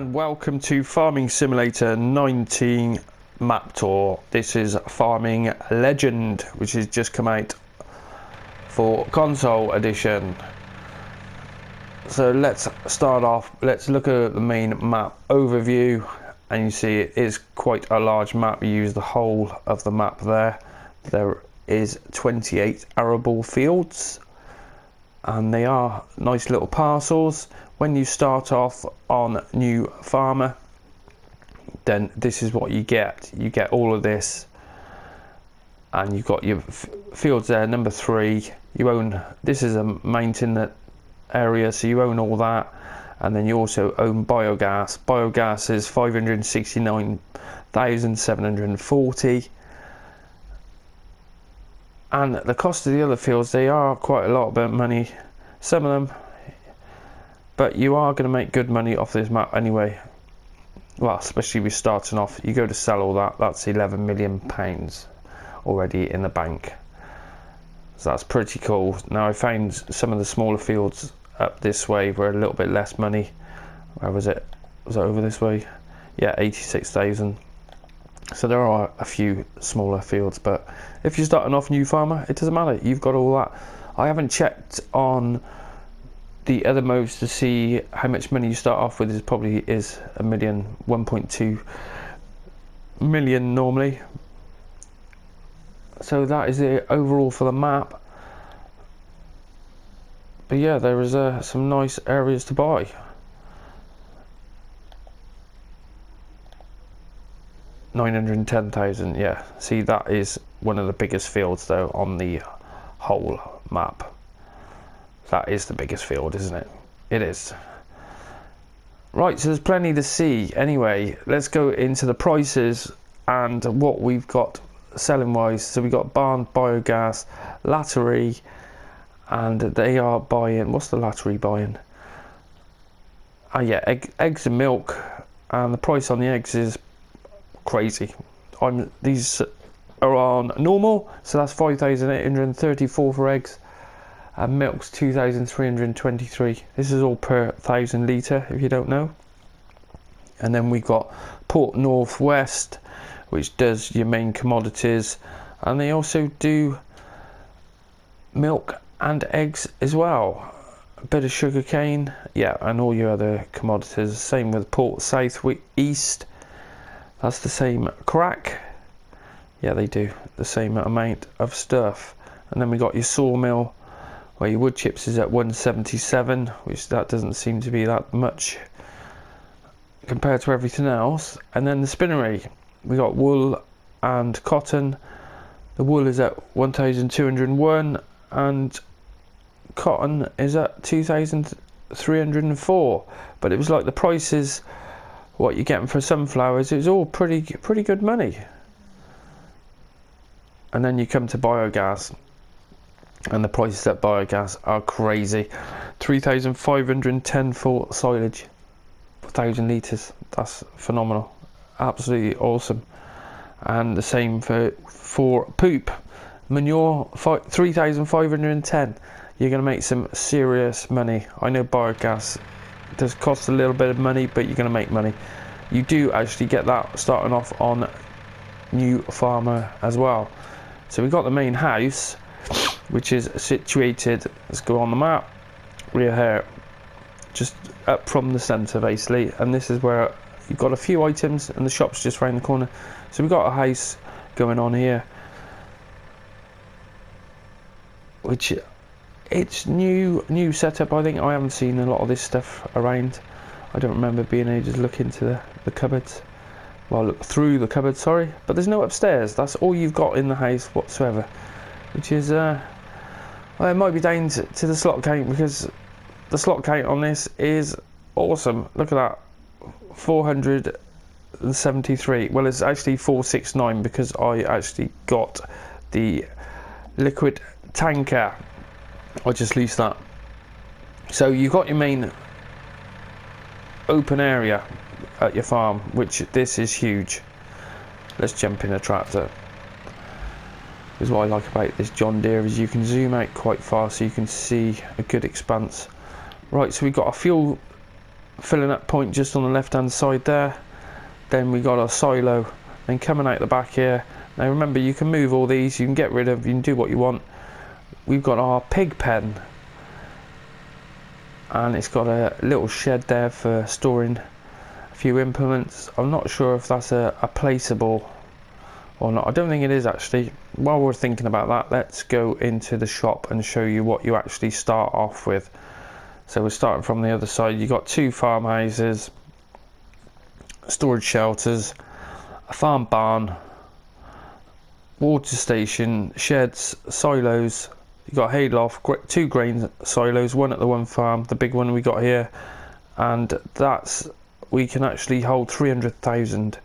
and welcome to Farming Simulator 19 map tour. This is Farming Legend, which has just come out for console edition. So let's start off, let's look at the main map overview, and you see it is quite a large map. You use the whole of the map there. There is 28 arable fields and they are nice little parcels. When you start off on new farmer, then this is what you get. You get all of this, and you've got your fields there. Number 3, you own, this is a mountain area, so you own all that. And then you also own biogas. Biogas is 569,740. And the cost of the other fields, they are quite a lot of money, some of them, but you are going to make good money off this map anyway. Well, especially if you're starting off, you go to sell all that, that's £11 million already in the bank. So that's pretty cool. Now I found some of the smaller fields up this way were a little bit less money. Where was it? Was it over this way? Yeah, 86,000. So there are a few smaller fields, but if you're starting off new farmer, it doesn't matter, you've got all that. I haven't checked on the other modes to see how much money you start off with. It probably is a million, 1.2 million normally. So that is it overall for the map. But yeah, there is some nice areas to buy. $910,000, yeah. See, that is one of the biggest fields though on the whole map. That is the biggest field, isn't it? It is. Right, so there's plenty to see. Anyway, let's go into the prices and what we've got selling wise. So we've got barn, biogas, lattery, and they are buying, what's the lattery buying? Oh yeah, eggs and milk, and the price on the eggs is crazy. These are on normal, so that's 5,834 for eggs, and milk's 2,323. This is all per 1,000 litre if you don't know. And then we got Port Northwest, which does your main commodities, and they also do milk and eggs as well. A bit of sugar cane, yeah, and all your other commodities. Same with Port South East. That's the same crack. Yeah, they do the same amount of stuff. And then we got your Sawmill, where your wood chips is at 177, which that doesn't seem to be that much compared to everything else. And then the spinnery, we got wool and cotton. The wool is at 1,201 and cotton is at 2,304. But it was like the prices, what you're getting for sunflowers, it was all pretty good money. And then you come to biogas, and the prices at biogas are crazy. 3,510 for silage, 1,000 litres. That's phenomenal, absolutely awesome. And the same for poop manure, 3,510. You're going to make some serious money. I know biogas does cost a little bit of money, but you're going to make money. You do actually get that starting off on new farmer as well. So we've got the main house, which is situated, let's go on the map, we're here just up from the centre basically, and this is where you've got a few items and the shop's just round the corner. So we've got a house going on here, which it's new setup. I think I haven't seen a lot of this stuff around. I don't remember being able to look into the cupboards. Well, look through the cupboard, sorry. But there's no upstairs. That's all you've got in the house whatsoever. Which is, well, it might be down to the slot count, because the slot count on this is awesome. Look at that. 473. Well, it's actually 469 because I actually got the liquid tanker. I just leased that. So you've got your main open area at your farm, which this is huge. Let's jump in a tractor. Because what I like about this John Deere is you can zoom out quite far, so you can see a good expanse. Right, so we've got a fuel filling up point just on the left hand side there. Then we got our silo, then coming out the back here. Now remember, you can move all these, you can get rid of, you can do what you want. We've got our pig pen, and it's got a little shed there for storing a few implements. I'm not sure if that's a placeable or not. I don't think it is actually. While we're thinking about that, let's go into the shop and show you what you actually start off with. So we're starting from the other side. You got 2 farmhouses, storage shelters, a farm barn, water station, sheds, silos. You got hayloft, 2 grain silos, one at the one farm, the big one we got here, and that's, we can actually hold 300,000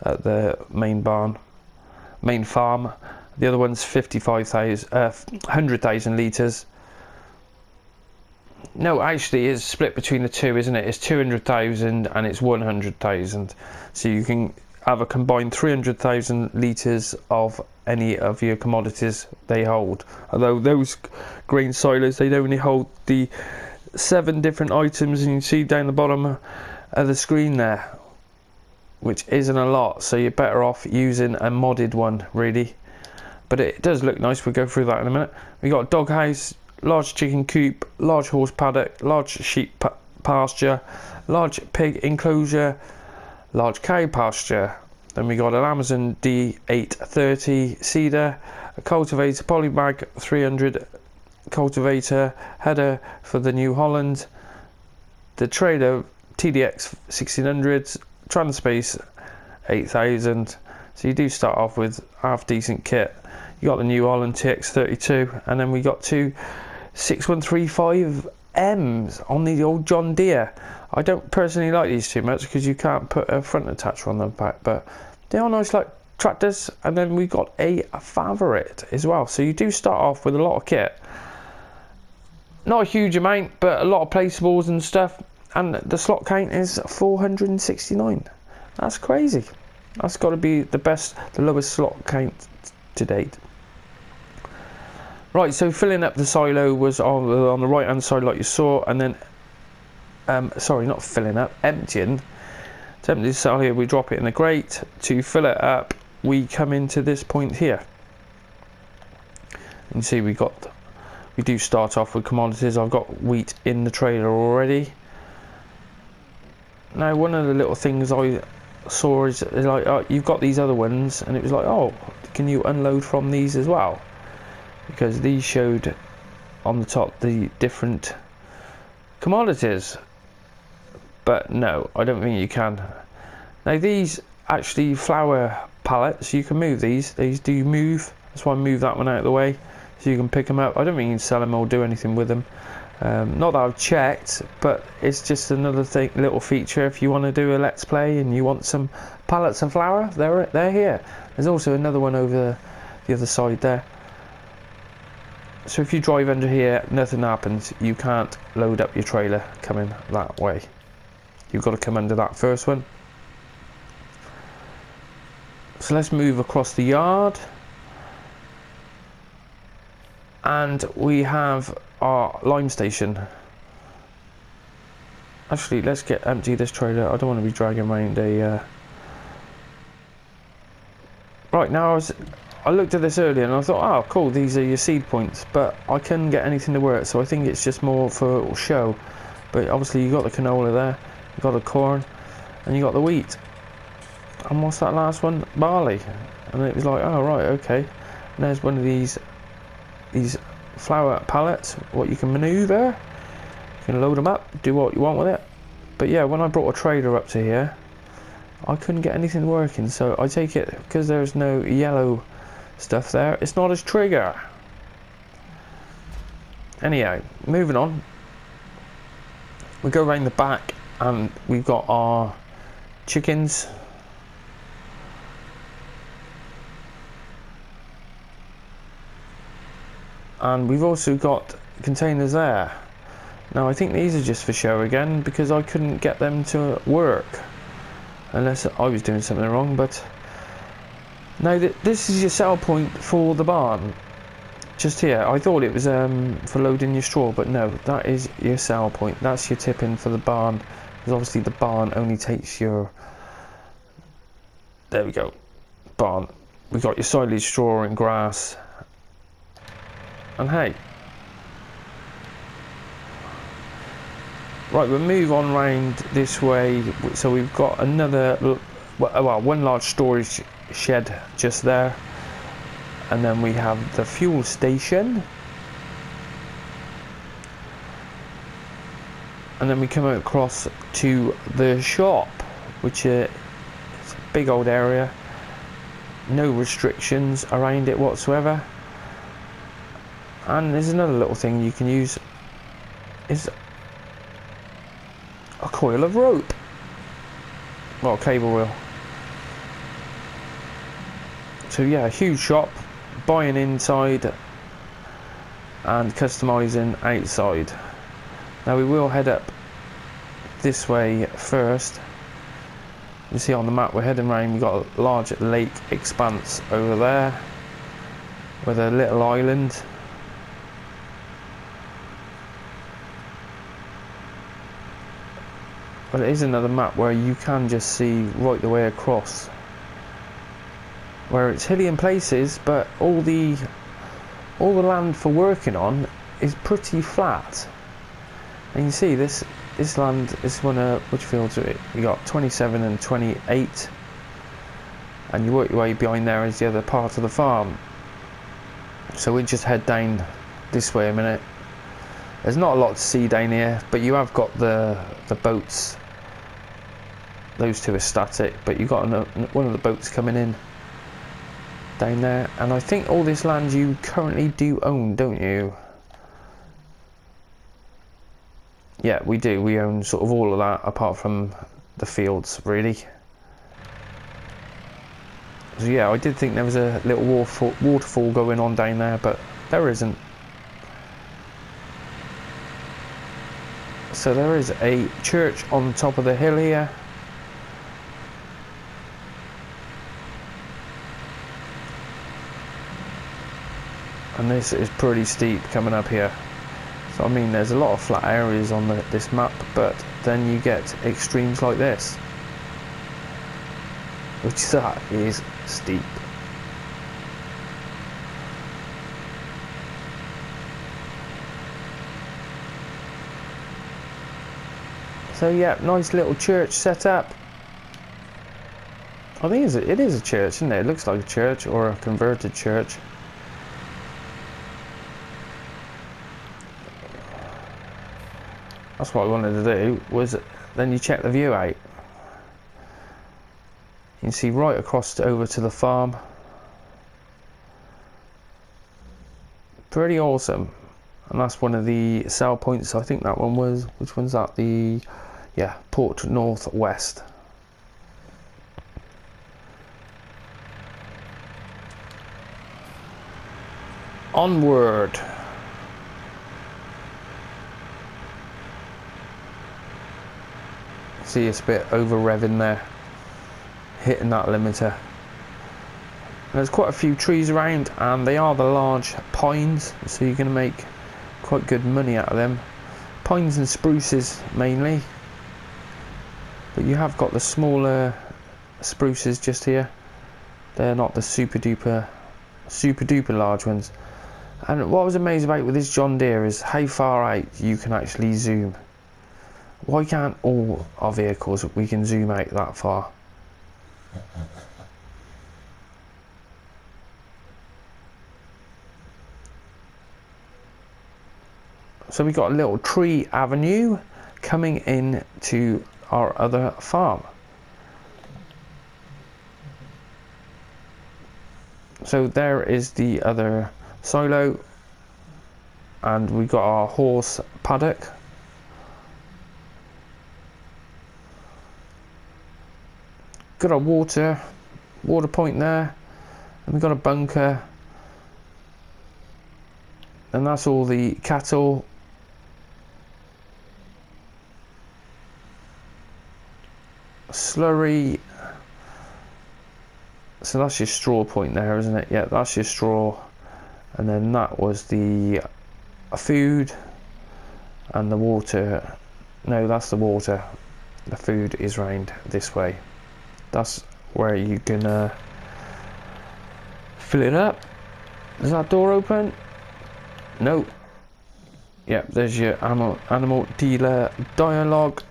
at the main farm. The other one's 100,000 litres. No, actually it's split between the two, isn't it? It's 200,000 and it's 100,000. So you can have a combined 300,000 litres of any of your commodities they hold. Although those grain silos, they only hold the 7 different items, and you can see down the bottom of the screen there, which isn't a lot, so you're better off using a modded one really. But it does look nice. We'll go through that in a minute. We got a dog house, large chicken coop, large horse paddock, large sheep pasture, large pig enclosure, large cow pasture. Then we got an Amazon D830 seeder, a cultivator, polybag 300 cultivator, header for the New Holland, the trailer TDX 1600s, Transpace 8000. So you do start off with half decent kit. You got the New Holland TX32, and then we got 2 6135Ms on the old John Deere. I don't personally like these too much because you can't put a front attacher on the back, but they are nice like tractors. And then we got a Favorite as well. So you do start off with a lot of kit. Not a huge amount, but a lot of placeables and stuff. And the slot count is 469. That's crazy. That's got to be the lowest slot count to date. Right, so filling up the silo was on the right hand side like you saw, and then sorry, not filling up, emptying. To empty the silo here, we drop it in the grate. To fill it up, we come into this point here. You can see we do start off with commodities. I've got wheat in the trailer already. Now, one of the little things I saw is like, you've got these other ones, and it was like, oh, can you unload from these as well? Because these showed on the top the different commodities, but no, I don't think you can. Now these actually flour pallets, you can move these do move. That's why I moved that one out of the way so you can pick them up. I don't think you can sell them or do anything with them. Not that I've checked, but it's just another little feature if you want to do a let's play and you want some pallets of flour. They're here. There's also another one over the other side there. So if you drive under here, nothing happens. You can't load up your trailer coming that way. You've got to come under that first one. So let's move across the yard. And we have our lime station. Actually, let's empty this trailer. I don't want to be dragging around a... Right, now I looked at this earlier and I thought, oh cool, these are your seed points, but I couldn't get anything to work, so I think it's just more for show. But obviously you got the canola there, you got the corn, and you got the wheat. And what's that last one? Barley. And it was like, oh right, okay. And there's one of these flour pallets, what you can manoeuvre. You can load them up, do what you want with it. But yeah, when I brought a trailer up to here, I couldn't get anything working, so I take it because there's no yellow stuff there, it's not as trigger. Anyhow, moving on, we go around the back and we've got our chickens. And we've also got containers there. Now I think these are just for show again because I couldn't get them to work unless I was doing something wrong. But now this is your sell point for the barn, just here. I thought it was for loading your straw, but no, that is your sell point. That's your tipping for the barn because obviously the barn only takes your, there we go, barn. We got your silage, straw and grass and hay. Right, we'll move on round this way. So we've got another, well, one large storage shed just there, and then we have the fuel station, and then we come across to the shop, which is a big old area, no restrictions around it whatsoever. And there's another little thing you can use, is a coil of rope, well, cable reel. So yeah, a huge shop, buying inside and customizing outside. Now we will head up this way first. You see on the map we're heading around, we've got a large lake expanse over there with a little island. But it is another map where you can just see right the way across, where it's hilly in places, but all the land for working on is pretty flat. And you see this land is one of, which fields are it? You got 27 and 28, and you work your way behind there is the other part of the farm. So we just head down this way a minute. There's not a lot to see down here, but you have got the boats. Those two are static, but you've got one of the boats coming in down there. And I think all this land you currently do own, don't you? Yeah, we do. We own sort of all of that, apart from the fields, really. So yeah, I did think there was a little waterfall going on down there, but there isn't. So there is a church on the top of the hill here. And this is pretty steep coming up here. So I mean, there's a lot of flat areas on this map, but then you get extremes like this, which that is steep. So yeah, nice little church set up. I think it is a church, isn't it? It looks like a church or a converted church. That's what I wanted to do, was then you check the view out. You can see right across over to the farm. Pretty awesome. And that's one of the sell points. I think that one was, which one's that? The, yeah, Port Northwest. Onward. See, it's a bit over revving there, hitting that limiter. There's quite a few trees around, and they are the large pines, so you're going to make quite good money out of them. Pines and spruces mainly, but you have got the smaller spruces just here. They're not the super duper large ones. And what I was amazed about with this John Deere is how far out you can actually zoom. Why can't all our vehicles, we can zoom out that far? So we got a little tree avenue coming in to our other farm. So there is the other silo, and we got our horse paddock. Got a water point there, and we've got a bunker, and that's all the cattle. Slurry, so that's your straw point there, isn't it? Yeah, that's your straw, and then that was the food and the water. No, that's the water. the food is round this way. That's where you can fill it up. Is that door open? No. Yep, there's your animal dealer dialogue,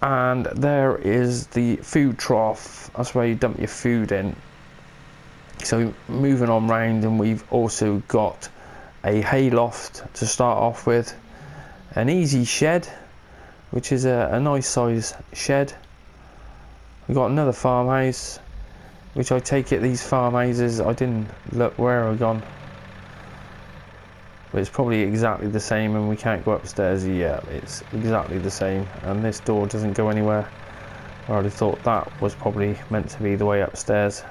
and there is the food trough. That's where you dump your food in. So moving on round, and we've also got a hayloft to start off with, an easy shed, which is a nice size shed. We've got another farmhouse, which I take it these farmhouses, I didn't look where I've gone, but it's probably exactly the same, and we can't go upstairs. Yeah, it's exactly the same, and this door doesn't go anywhere. I already thought that was probably meant to be the way upstairs.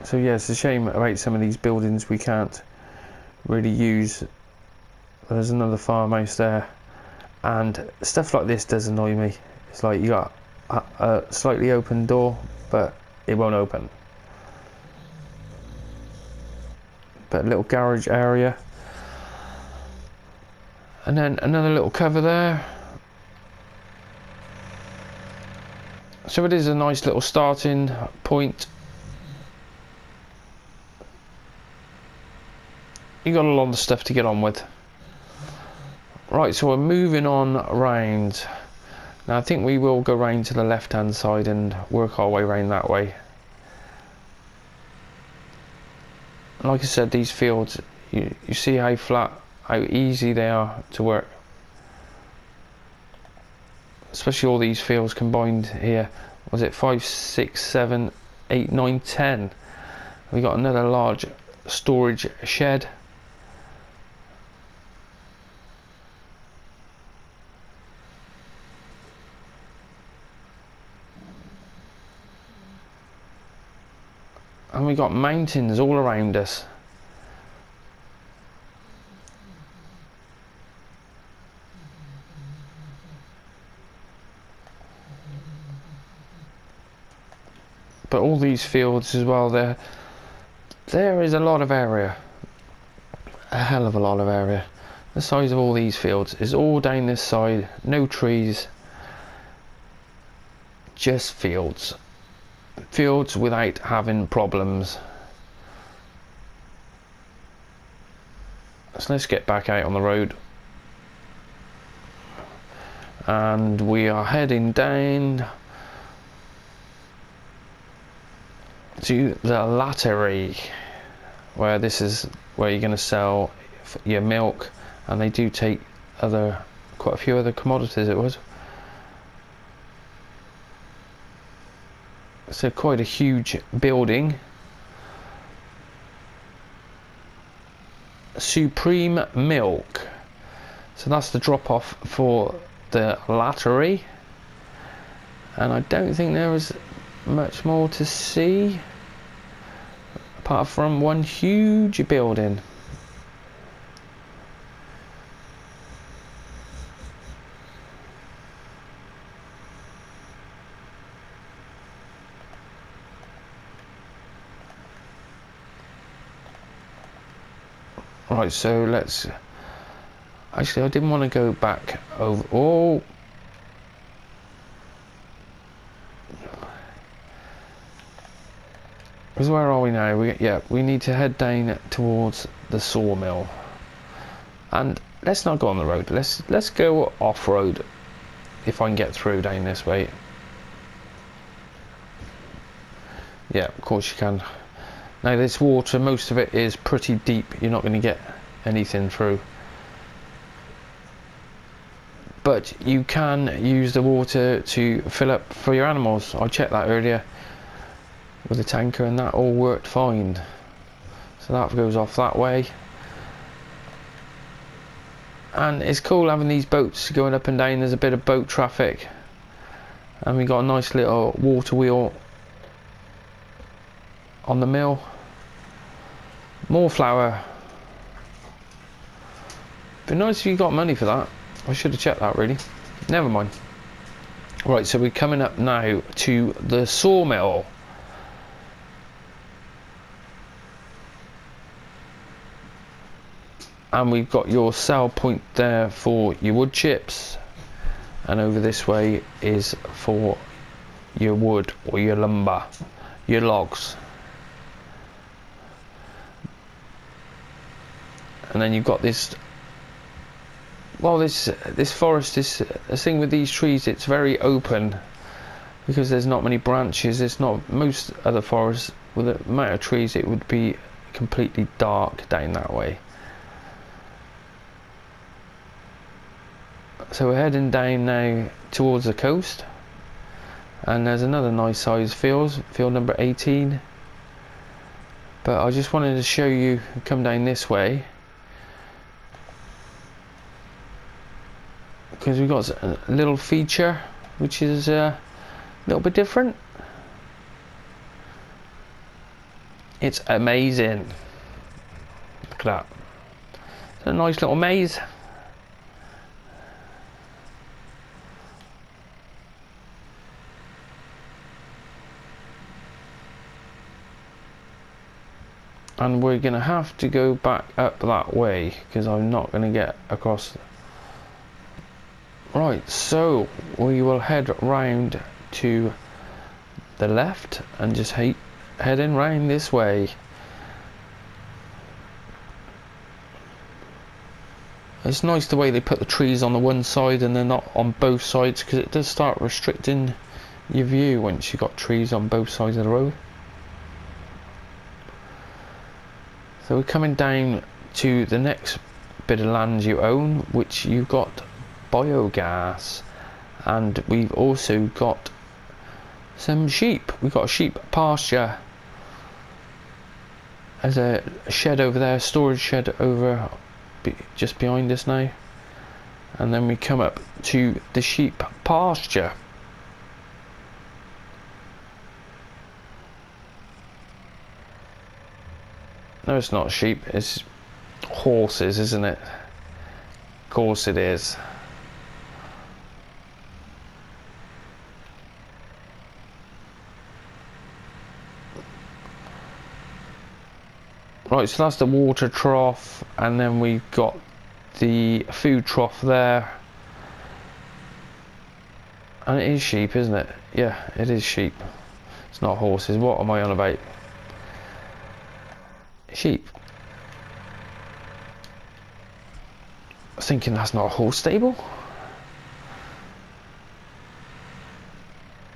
So yeah, it's a shame about some of these buildings we can't really use. There's another farmhouse there, and stuff like this does annoy me. It's like you got a slightly open door, but it won't open. But a little garage area, and then another little cover there. So it is a nice little starting point. You got a lot of stuff to get on with. Right, so we're moving on round. Now I think we will go round to the left hand side and work our way round that way. Like I said, these fields, you see how flat, how easy they are to work. Especially all these fields combined here. Was it 5, 6, 7, 8, 9, 10? We got another large storage shed. And we got mountains all around us. But all these fields as well, there is a lot of area. A hell of a lot of area. The size of all these fields is all down this side, no trees, just fields. Fields without having problems. So let's get back out on the road, and we are heading down to the lattery, where this is where you're going to sell your milk, and they do take quite a few other commodities. It was so quite a huge building. Supreme Milk. So that's the drop off for the lattery, and I don't think there is much more to see apart from one huge building. Right, so let's actually, I didn't want to go back over. Oh, because where are we now? We need to head down towards the sawmill, and let's not go on the road. Let's go off road if I can get through down this way. Yeah, of course you can. Now this water, most of it is pretty deep. You're not going to get anything through, but you can use the water to fill up for your animals. I checked that earlier with the tanker, and that all worked fine. So that goes off that way, and it's cool having these boats going up and down. There's a bit of boat traffic, and we got a nice little water wheel on the mill. More flour. Be nice if you got money for that. I should have checked that, really. Never mind. Right, so we're coming up now to the sawmill. and we've got your sell point there for your wood chips, and over this way is for your wood or your lumber, your logs. And then you've got this, well, this forest, this thing with these trees, it's very open because there's not many branches. It's not, most other forests with the amount of trees, it would be completely dark down that way. So we're heading down now towards the coast, and there's another nice size field number 18, but I just wanted to show you, come down this way, because we've got a little feature which is a little bit different. It's amazing. Look at that. It's a nice little maze. And we're gonna have to go back up that way because I'm not gonna get across. Right, so we will head round to the left and just heading round this way. It's nice the way they put the trees on the one side and they're not on both sides, because it does start restricting your view once you've got trees on both sides of the road. So we're coming down to the next bit of land you own, which you've got biogas, and we've also got some sheep. We've got a sheep pasture. There's a shed over there, storage shed over just behind us now, and then we come up to the sheep pasture. No, it's not sheep, it's horses, isn't it? Of course it is. Right, so that's the water trough, and then we've got the food trough there. And it is sheep, isn't it? Yeah, it is sheep. It's not horses. What am I on about? Sheep. I was thinking that's not a horse stable.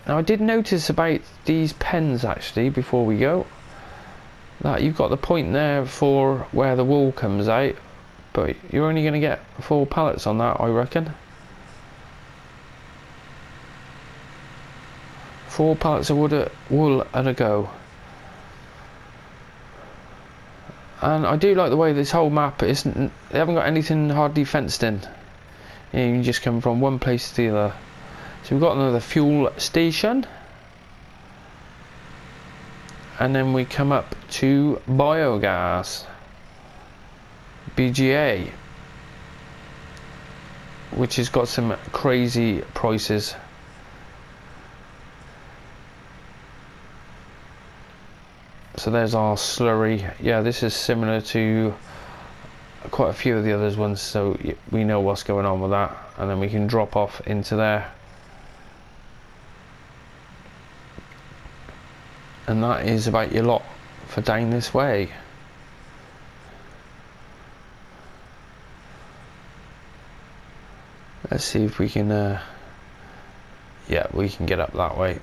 Now I did notice about these pens actually before we go, that you've got the point there for where the wool comes out, but you're only going to get 4 pallets on that, I reckon. 4 pallets of wool at a go. And I do like the way this whole map isn't, they haven't got anything hardly fenced in. You can just come from one place to the other. So we've got another fuel station, and then we come up to Biogas Bga, which has got some crazy prices. So there's our slurry. Yeah, this is similar to quite a few of the other ones, so we know what's going on with that, and then we can drop off into there. And that is about your lot for down this way. Let's see if we can yeah, we can get up that way.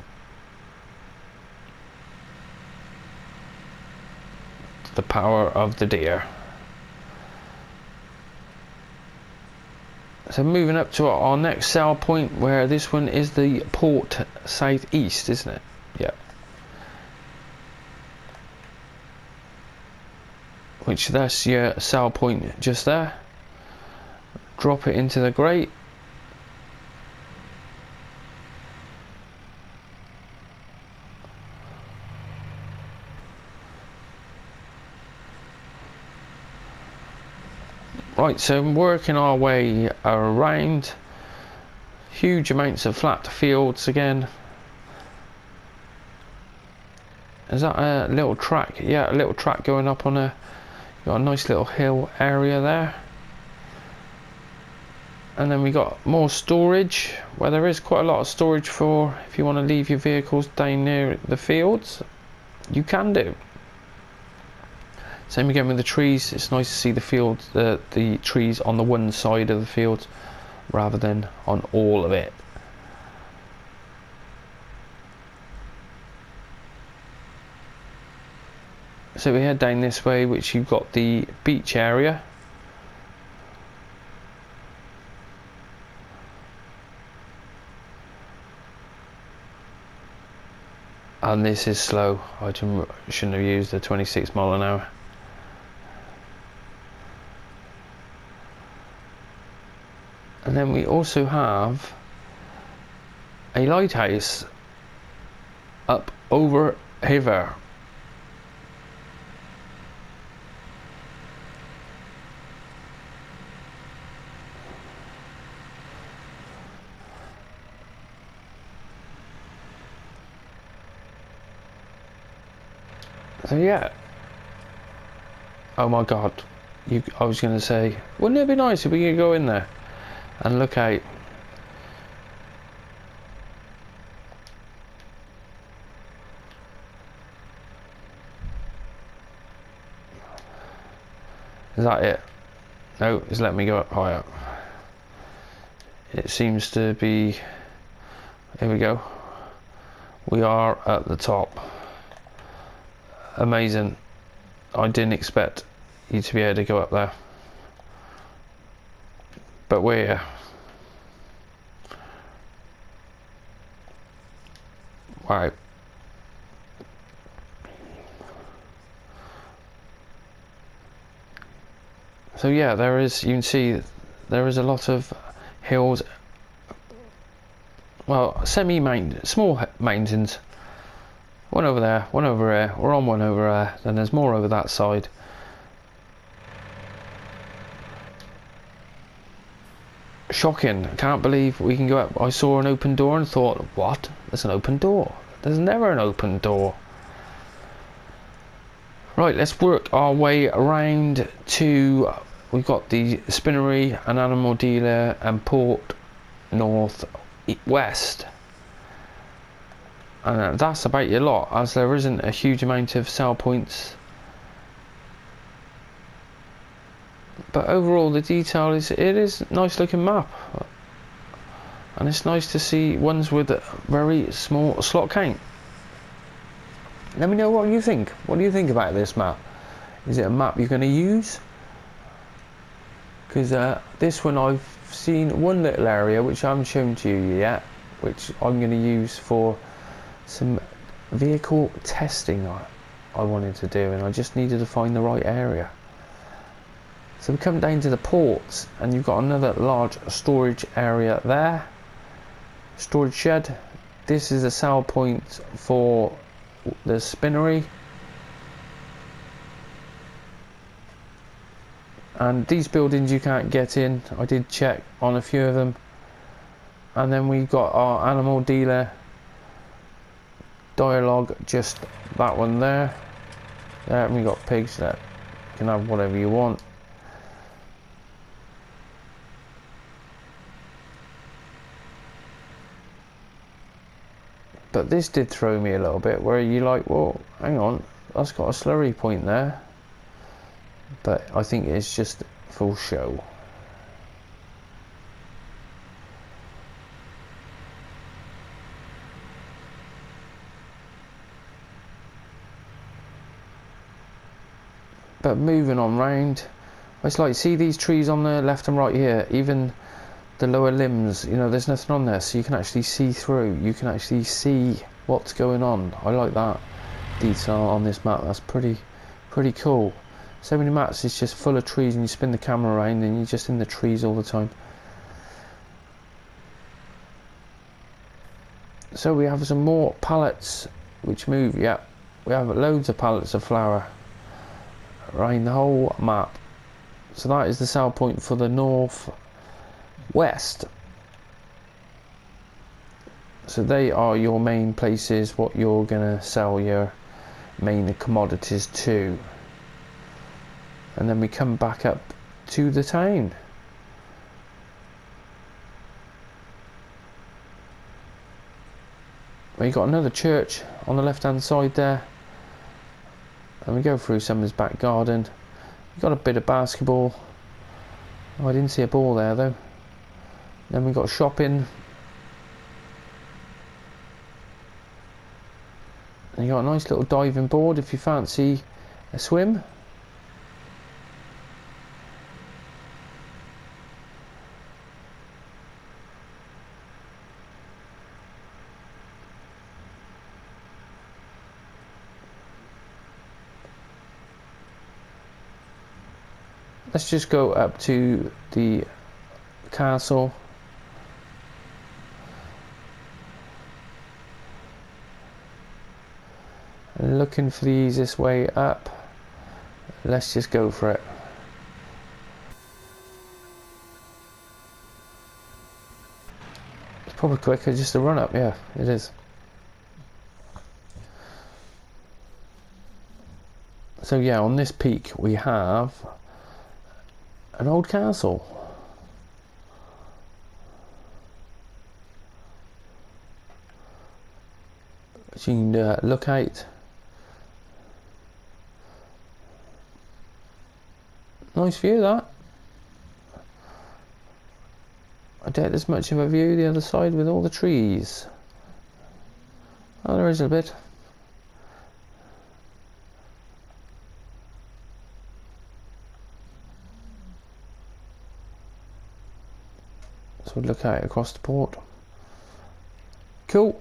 The power of the deer. So moving up to our next sell point, where this one is the port southeast, isn't it? Yeah. Which that's your sell point just there. Drop it into the grate. Right, so I'm working our way around. Huge amounts of flat fields again. Is that a little track? Yeah, a little track going up on a, got a nice little hill area there. And then we got more storage, where there is quite a lot of storage for if you want to leave your vehicles down near the fields, you can do. Same again with the trees. It's nice to see the fields, the trees on the one side of the field rather than on all of it. So we head down this way, which you've got the beach area. And this is slow. I shouldn't have used the 26 mile an hour. And then we also have a lighthouse up over here. So yeah. Oh my god. I was going to say, wouldn't it be nice if we could go in there and look out? Is that it? No, it's letting me go up higher. It seems to be. Here we go. We are at the top. Amazing. I didn't expect you to be able to go up there, but we're here. Wow. So yeah, there is, you can see there is a lot of hills, well, small mountains. One over there, one over here, we're on one over there, then there's more over that side. Shocking, I can't believe we can go up. I saw an open door and thought, what? There's an open door. There's never an open door. Right, let's work our way around to, we've got the spinnery, an animal dealer and port north west. And that's about your lot, as there isn't a huge amount of sell points. But overall the detail is, it is a nice looking map. And it's nice to see ones with a very small slot count. Let me know what you think. What do you think about this map? Is it a map you're going to use? Because this one I've seen one little area which I haven't shown to you yet, which I'm going to use for some vehicle testing I wanted to do, and I just needed to find the right area. So we come down to the ports and you've got another large storage area there, storage shed. This is a sell point for the spinnery, and these buildings you can't get in. I did check on a few of them. And then we've got our animal dealer dialogue, just that one there. And we got pigs that can have whatever you want. But this did throw me a little bit, where you like, well, hang on, that's got a slurry point there. But I think it's just full show. But moving on round, it's like, see these trees on the left and right here, even the lower limbs, you know, there's nothing on there, so you can actually see through, you can actually see what's going on. I like that detail on this map. That's pretty cool. So many maps is just full of trees and you spin the camera around and you're just in the trees all the time. So we have some more pallets which move. Yeah, we have loads of pallets of flour around the whole map. So that is the sell point for the north west. So they are your main places, what you're gonna sell your main commodities to. And then we come back up to the town. We got another church on the left hand side there, and we go through someone's back garden. We got a bit of basketball. Oh, I didn't see a ball there though. Then we got shopping. And you got a nice little diving board if you fancy a swim. Let's just go up to the castle. Looking for the easiest way up. Let's just go for it. It's probably quicker just to run up, yeah, it is. So yeah, on this peak we have an old castle. Which you can look at. Nice view that. I doubt there's much of a view the other side with all the trees. Oh, there is a bit. So we'll look at it across the port. Cool.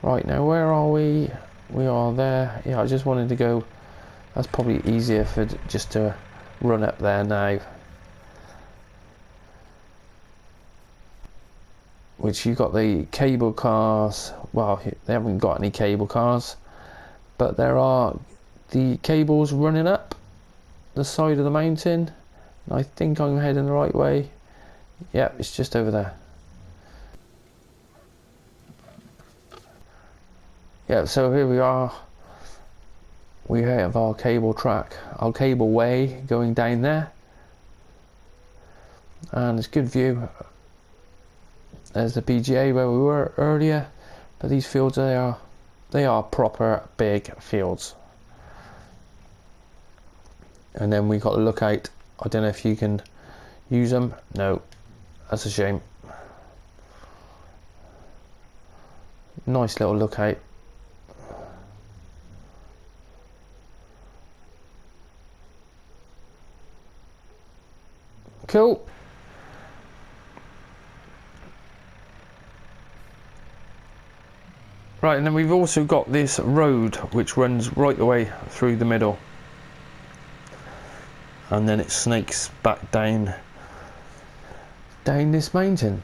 Right, now where are we? We are there. Yeah, I just wanted to go. That's probably easier for just to run up there now. Which you got the cable cars. Well, they haven't got any cable cars, but there are the cables running up the side of the mountain. I think I'm heading the right way. Yeah, it's just over there. Yeah, so here we are. We have our cable track, our cable way going down there, and it's good view. There's the Bga where we were earlier, but these fields they are proper big fields. And then we got a lookout. I don't know if you can use them. No, that's a shame. Nice little lookout. Cool. Right, and then we've also got this road which runs right the way through the middle, and then it snakes back down this mountain,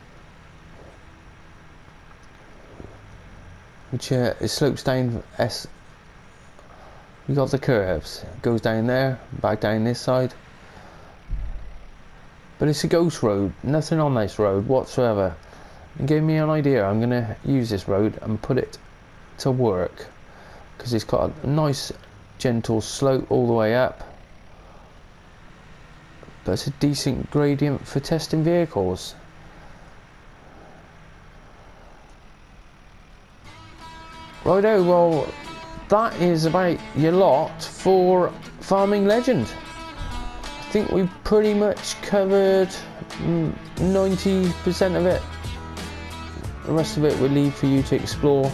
which it slopes down. You got the curves. It goes down there, back down this side. But it's a ghost road, nothing on this road whatsoever. It gave me an idea. I'm going to use this road and put it to work, because it's got a nice gentle slope all the way up, but it's a decent gradient for testing vehicles. Righto, well that is about your lot for Farming Legend. I think we've pretty much covered 90% of it. The rest of it we'll leave for you to explore.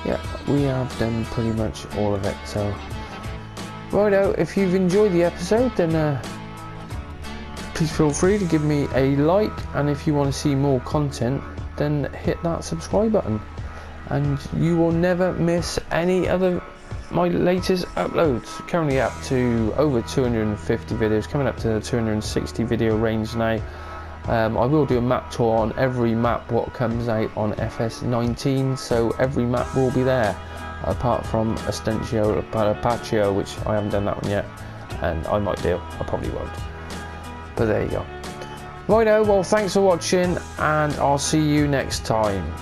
Yeah, we have done pretty much all of it. So, righto, if you've enjoyed the episode, then please feel free to give me a like, and if you want to see more content, then hit that subscribe button, and you will never miss any other my latest uploads. Currently up to over 250 videos, coming up to the 260 video range now. I will do a map tour on every map what comes out on fs19, so every map will be there, apart from Patio, which I haven't done that one yet, and I might do, I probably won't, but there you go. Righto, well thanks for watching, and I'll see you next time.